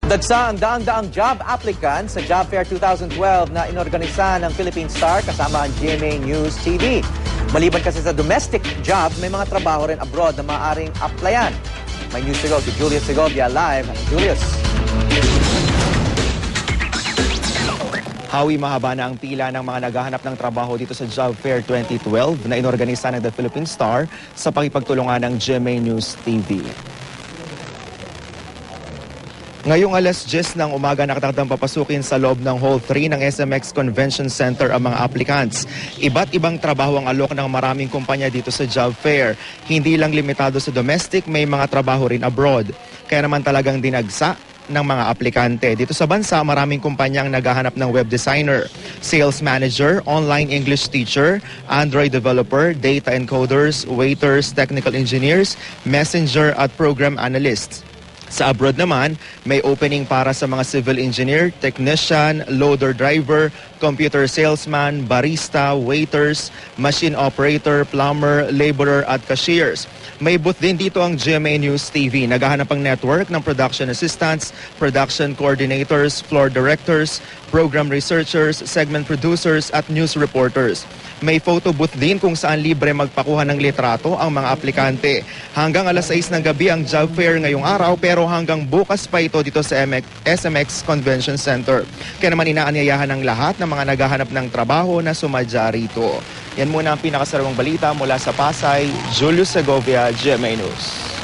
Dagsa ang daang-daang job applicant sa Job Fair 2012 na inorganisa ng Philippine Star kasama ang GMA News TV. Maliban kasi sa domestic job, may mga trabaho rin abroad na maaaring applyan. May news to go to Julius Segovia live. Julius. Hawi, mahaba na ang pila ng mga naghahanap ng trabaho dito sa Job Fair 2012 na inorganisa ng The Philippine Star sa pakipagtulungan ng GMA News TV. Ngayong alas 10 ng umaga nakatakdang papasukin sa loob ng Hall 3 ng SMX Convention Center ang mga applicants. Iba't ibang trabaho ang alok ng maraming kumpanya dito sa Job Fair. Hindi lang limitado sa domestic, may mga trabaho rin abroad. Kaya naman talagang dinagsa ng mga aplikante. Dito sa bansa, maraming kumpanya ang naghahanap ng web designer, sales manager, online English teacher, Android developer, data encoders, waiters, technical engineers, messenger at program analysts. Sa abroad naman, may opening para sa mga civil engineer, technician, loader driver, computer salesman, barista, waiters, machine operator, plumber, laborer at cashiers. May booth din dito ang GMA News TV. Naghahanap ang network ng production assistants, production coordinators, floor directors, program researchers, segment producers at news reporters. May photo booth din kung saan libre magpakuha ng litrato ang mga aplikante. Hanggang alas 6 ng gabi ang Job Fair ngayong araw pero hanggang bukas pa ito dito sa SMX Convention Center. Kaya naman inaanyayahan ng lahat ng mga naghahanap ng trabaho na sumadya rito. Yan muna ang pinakasarawang balita mula sa Pasay. Julius Segovia, GMA News.